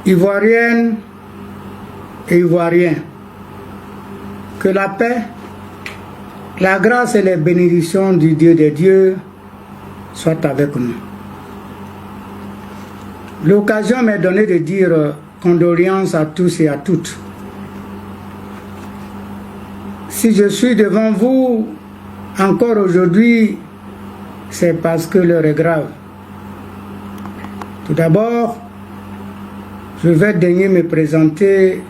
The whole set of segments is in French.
Ivoiriennes et Ivoiriens, que la paix, la grâce et les bénédictions du Dieu des dieux soient avec nous. L'occasion m'est donnée de dire condoléances à tous et à toutes. Si je suis devant vous encore aujourd'hui, c'est parce que l'heure est grave. Tout d'abord, je vais daigner me présenter,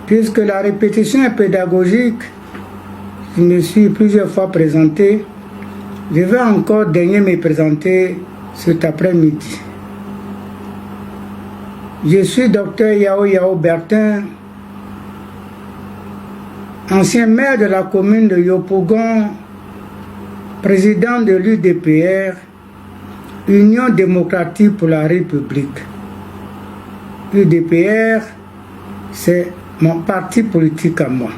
puisque la répétition est pédagogique. Je me suis plusieurs fois présenté. Je vais encore daigner me présenter cet après-midi. Je suis Dr Yao Bertin, ancien maire de la commune de Yopougon, président de l'UDPR, Union démocratique pour la République. L'UDPR, c'est mon parti politique à moi.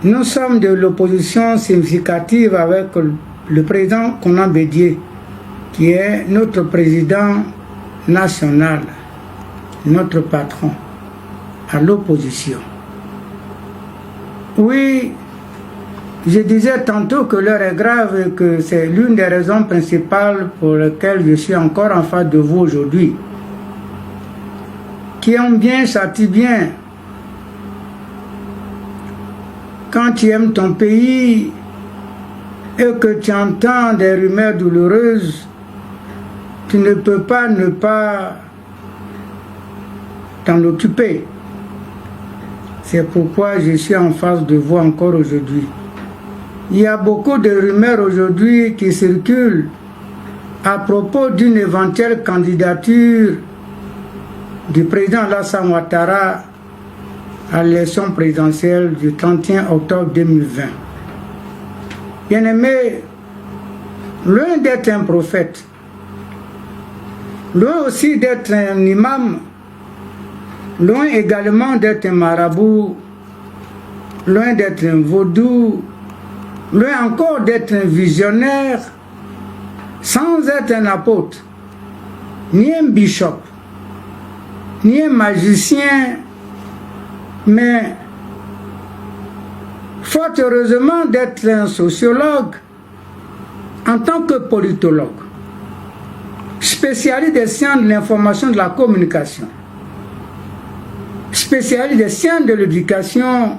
Nous sommes de l'opposition significative avec le président Konan Bédié, qui est notre président national, notre patron, à l'opposition. Oui, je disais tantôt que l'heure est grave et que c'est l'une des raisons principales pour lesquelles je suis encore en face de vous aujourd'hui. Qui aime bien châtie bien. Quand tu aimes ton pays et que tu entends des rumeurs douloureuses, tu ne peux pas ne pas t'en occuper. C'est pourquoi je suis en face de vous encore aujourd'hui. Il y a beaucoup de rumeurs aujourd'hui qui circulent à propos d'une éventuelle candidature du président Alassane Ouattara à l'élection présidentielle du 31 octobre 2020. Bien-aimé, loin d'être un prophète, loin aussi d'être un imam, loin également d'être un marabout, loin d'être un vaudou, loin encore d'être un visionnaire, sans être un apôtre, ni un bishop, ni un magicien, mais fort heureusement d'être un sociologue en tant que politologue, spécialiste des sciences de l'information et de la communication, spécialiste des sciences de l'éducation,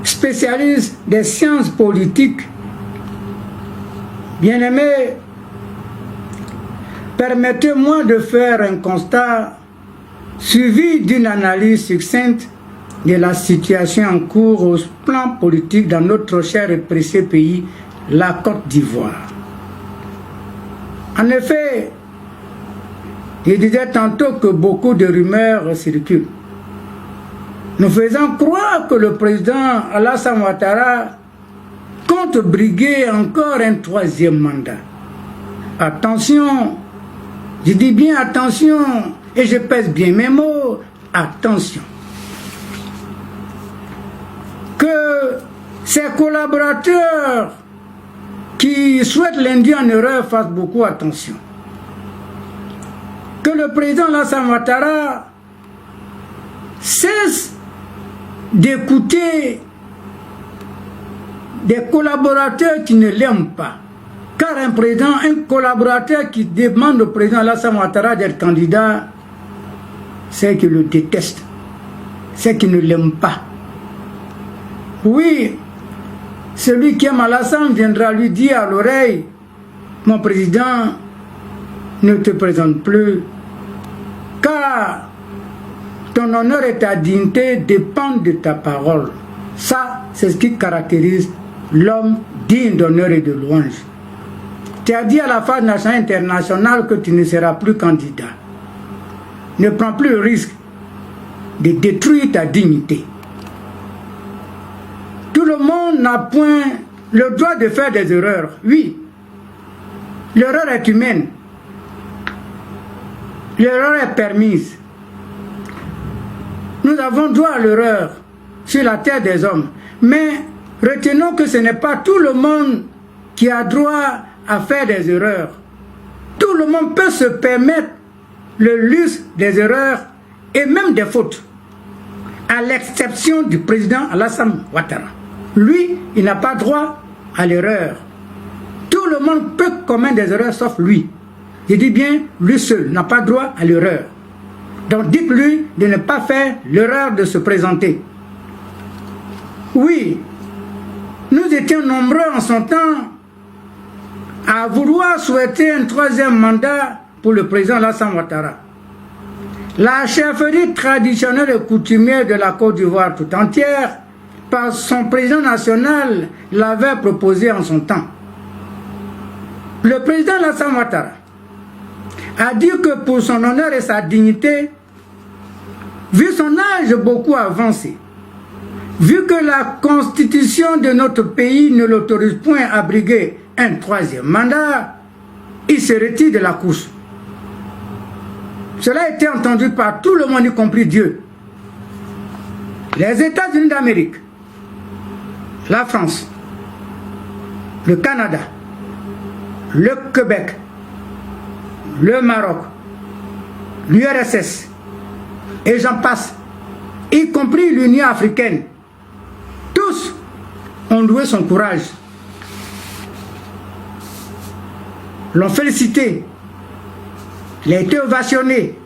spécialiste des sciences politiques. Bien-aimés, permettez-moi de faire un constat suivi d'une analyse succincte de la situation en cours au plan politique dans notre cher et précieux pays, la Côte d'Ivoire. En effet, je disais tantôt que beaucoup de rumeurs circulent, nous faisant croire que le président Alassane Ouattara compte briguer encore un troisième mandat. Attention, je dis bien attention, et je pèse bien mes mots, attention. Que ses collaborateurs qui souhaitent l'induire en erreur fassent beaucoup attention. Que le président Alassane Ouattara cesse d'écouter des collaborateurs qui ne l'aiment pas. Car un collaborateur qui demande au président Alassane Ouattara d'être candidat, c'est qu'il le déteste, c'est qu'il ne l'aime pas. Oui, celui qui aime Alassane viendra lui dire à l'oreille, mon président, ne te présente plus, car ton honneur et ta dignité dépendent de ta parole. Ça, c'est ce qui caractérise l'homme digne d'honneur et de louange. Tu as dit à la phase nationale et internationale que tu ne seras plus candidat. Ne prends plus le risque de détruire ta dignité. Tout le monde n'a point le droit de faire des erreurs. Oui, l'erreur est humaine. L'erreur est permise. Nous avons droit à l'erreur sur la terre des hommes. Mais retenons que ce n'est pas tout le monde qui a droit à faire des erreurs. Tout le monde peut se permettre le luxe des erreurs et même des fautes, à l'exception du président Alassane Ouattara. Lui, il n'a pas droit à l'erreur. Tout le monde peut commettre des erreurs sauf lui. Je dis bien, lui seul n'a pas droit à l'erreur. Donc dites-lui de ne pas faire l'erreur de se présenter. Oui, nous étions nombreux en son temps à vouloir souhaiter un troisième mandat pour le président Alassane Ouattara. La chefferie traditionnelle et coutumière de la Côte d'Ivoire tout entière, par son président national, l'avait proposé en son temps. Le président Alassane Ouattara a dit que pour son honneur et sa dignité, vu son âge beaucoup avancé, vu que la constitution de notre pays ne l'autorise point à briguer un troisième mandat, il se retire de la course. Cela a été entendu par tout le monde, y compris Dieu. Les États-Unis d'Amérique, la France, le Canada, le Québec, le Maroc, l'URSS, et j'en passe, y compris l'Union africaine, tous ont loué son courage, l'ont félicité, il a été ovationné.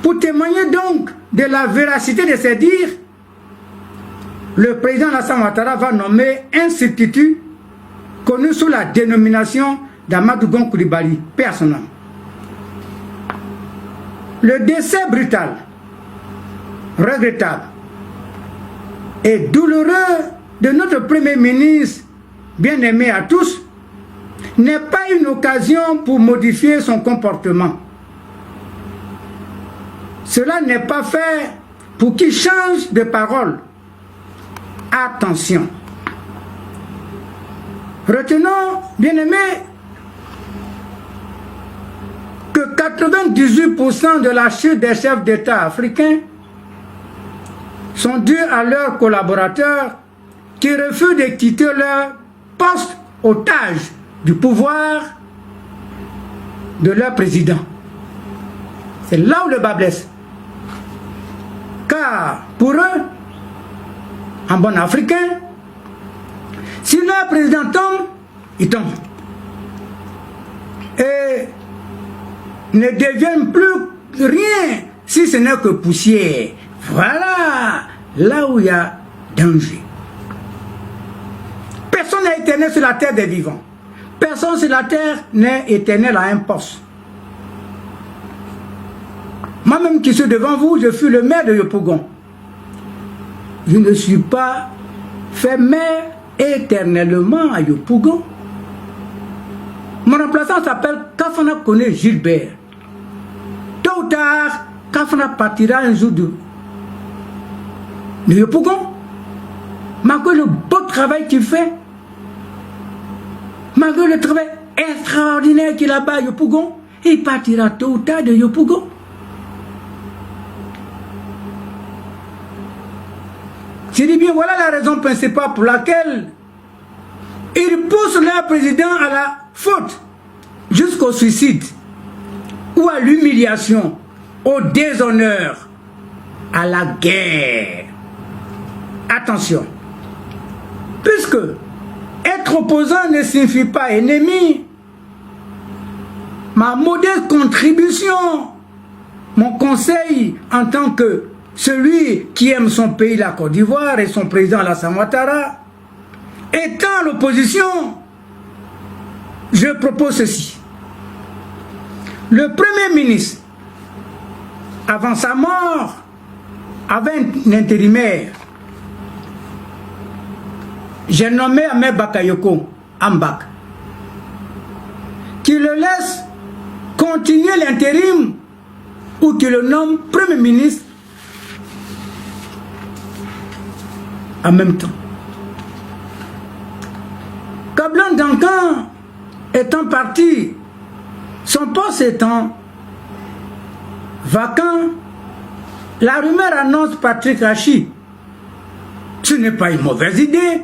Pour témoigner donc de la véracité de ces dires, le président Alassane Ouattara va nommer un substitut connu sous la dénomination d'Amadou Gon Coulibaly, paix à son âme. Le décès brutal, regrettable et douloureux de notre Premier ministre, bien aimé à tous, n'est pas une occasion pour modifier son comportement. Cela n'est pas fait pour qu'il change de parole. Attention. Retenons, bien aimé, que 98% de la chute des chefs d'État africains sont dus à leurs collaborateurs qui refusent de quitter leur poste otage du pouvoir de leur président. C'est là où le bas blesse. Car pour eux, en bon africain, si leur président tombe, il tombe. Et ne deviennent plus rien si ce n'est que poussière. Voilà là où il y a danger. Personne n'est éternel sur la terre des vivants. Personne sur la terre n'est éternel à un poste. Moi-même qui suis devant vous, je fus le maire de Yopougon. Je ne suis pas fait maire éternellement à Yopougon. Mon remplaçant s'appelle Kafana Kone Gilbert. Tôt ou tard, Kafana partira un jour de Yopougon. Malgré le beau travail qu'il fait, malgré le travail extraordinaire qu'il a là-bas à Yopougon, il partira tôt ou tard de Yopougon. Je dis bien, voilà la raison principale pour laquelle ils poussent leur président à la faute, jusqu'au suicide, ou à l'humiliation, au déshonneur, à la guerre. Attention, puisque être opposant ne signifie pas ennemi, ma modeste contribution, mon conseil en tant que celui qui aime son pays, la Côte d'Ivoire, et son président Alassane Ouattara, étant l'opposition, je propose ceci. Le Premier ministre, avant sa mort, avait un intérimaire. J'ai nommé Ahmed Bakayoko Ambak, qui le laisse continuer l'intérim ou qui le nomme Premier ministre en même temps. Kablan Dankan étant parti, son poste étant vacant, la rumeur annonce Patrick Hachi. Ce n'est pas une mauvaise idée.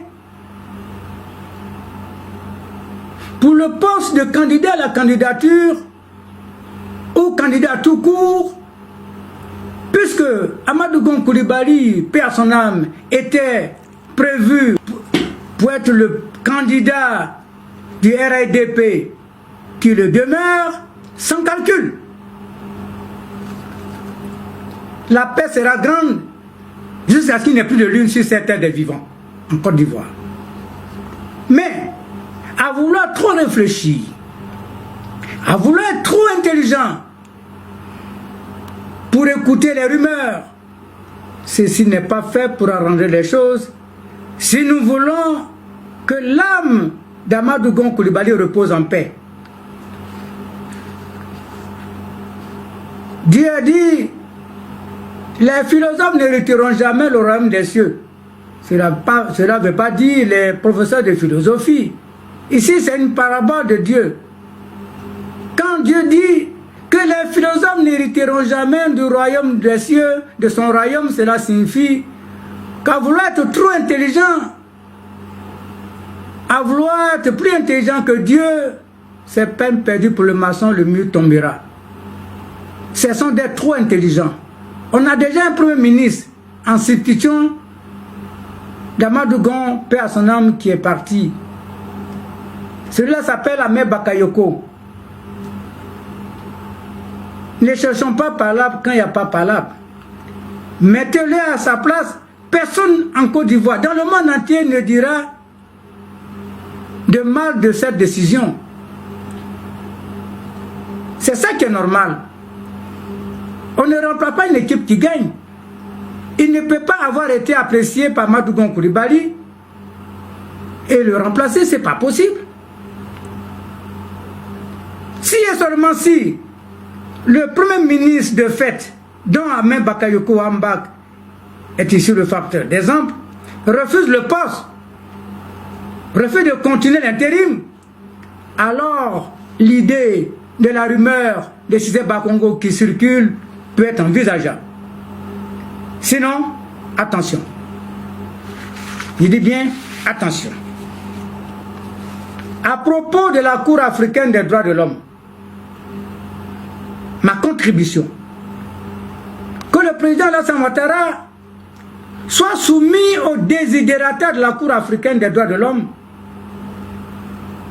Pour le poste de candidat à la candidature ou candidat tout court, puisque Amadou Gon Coulibaly, paix à son âme, était prévu pour être le candidat du RADP qui le demeure sans calcul. La paix sera grande jusqu'à ce qu'il n'y ait plus de lune sur cette terre des vivants en Côte d'Ivoire. Mais à vouloir trop réfléchir, à vouloir être trop intelligent pour écouter les rumeurs, ceci n'est pas fait pour arranger les choses. Si nous voulons que l'âme d'Amadou Gon Coulibaly repose en paix. Dieu a dit, les philosophes n'hériteront jamais le royaume des cieux. Cela ne veut pas dire les professeurs de philosophie. Ici, c'est une parabole de Dieu. Quand Dieu dit que les philosophes n'hériteront jamais du royaume des cieux, de son royaume, cela signifie qu'à vouloir être trop intelligent, à vouloir être plus intelligent que Dieu, c'est peine perdue pour le maçon, le mur tombera. Cessons d'être trop intelligents. On a déjà un premier ministre en substitution d'Amadou Gon, paix à son âme, qui est parti. Celui-là s'appelle Ahmed Bakayoko. Ne cherchons pas palabre quand il n'y a pas palabre. Mettez-le à sa place. Personne en Côte d'Ivoire, dans le monde entier, ne dira de mal de cette décision. C'est ça qui est normal. On ne remplace pas une équipe qui gagne. Il ne peut pas avoir été apprécié par Amadou Gon Coulibaly et le remplacer, c'est pas possible. Si et seulement si le premier ministre de fait, dont Ahmed Bakayoko Ambak est ici le facteur d'exemple, refuse le poste, refuse de continuer l'intérim, alors l'idée de la rumeur de Cissé Bakongo qui circule peut être envisageable. Sinon, attention. Je dis bien attention. À propos de la Cour africaine des droits de l'homme, ma contribution, que le président Alassane Ouattara soit soumis aux désidératas de la Cour africaine des droits de l'homme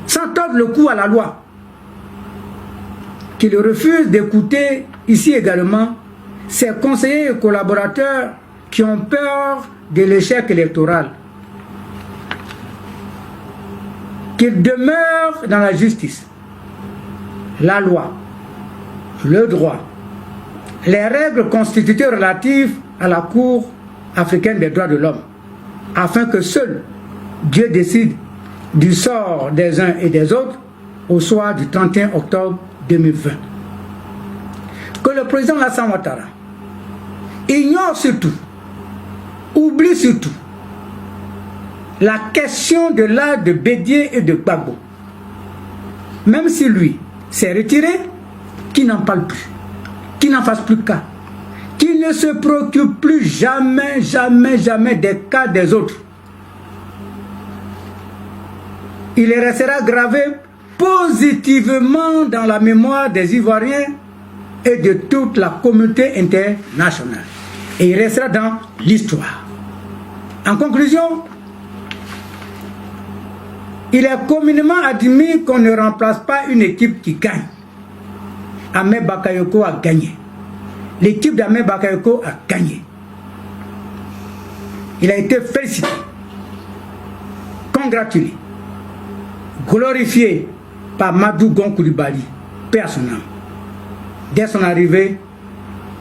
sans tordre le cou à la loi, qu'il refuse d'écouter ici également ses conseillers et collaborateurs qui ont peur de l'échec électoral, qu'il demeure dans la justice, la loi, le droit, les règles constituées relatives à la Cour africaine des droits de l'homme, afin que seul Dieu décide du sort des uns et des autres au soir du 31 octobre 2020. Que le président Alassane Ouattara ignore surtout, oublie surtout la question de l'art de Bédié et de Gbagbo. Même si lui s'est retiré, qu'il n'en parle plus, qu'il n'en fasse plus cas, qu'il ne se préoccupe plus jamais, jamais, jamais des cas des autres. Il restera gravé positivement dans la mémoire des Ivoiriens et de toute la communauté internationale. Et il restera dans l'histoire. En conclusion, il est communément admis qu'on ne remplace pas une équipe qui gagne. Ahmed Bakayoko a gagné. L'équipe d'Ahmed Bakayoko a gagné. Il a été félicité, congratulé, glorifié par Amadou Gon Coulibaly, paix à son âme, dès son arrivée,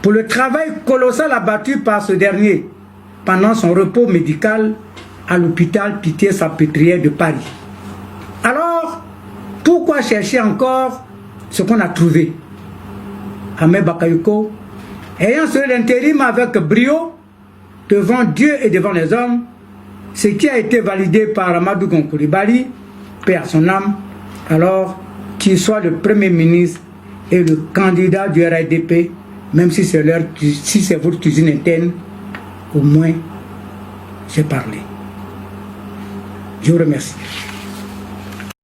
pour le travail colossal abattu par ce dernier pendant son repos médical à l'hôpital Pitié-Salpêtrière de Paris. Alors, pourquoi chercher encore ce qu'on a trouvé? Ahmed Bakayoko, ayant assuré l'intérim avec brio, devant Dieu et devant les hommes, ce qui a été validé par Amadou Gon Coulibaly, paix à son âme, alors qu'il soit le Premier ministre et le candidat du RADP, même si c'est votre cuisine interne, au moins j'ai parlé. Je vous remercie.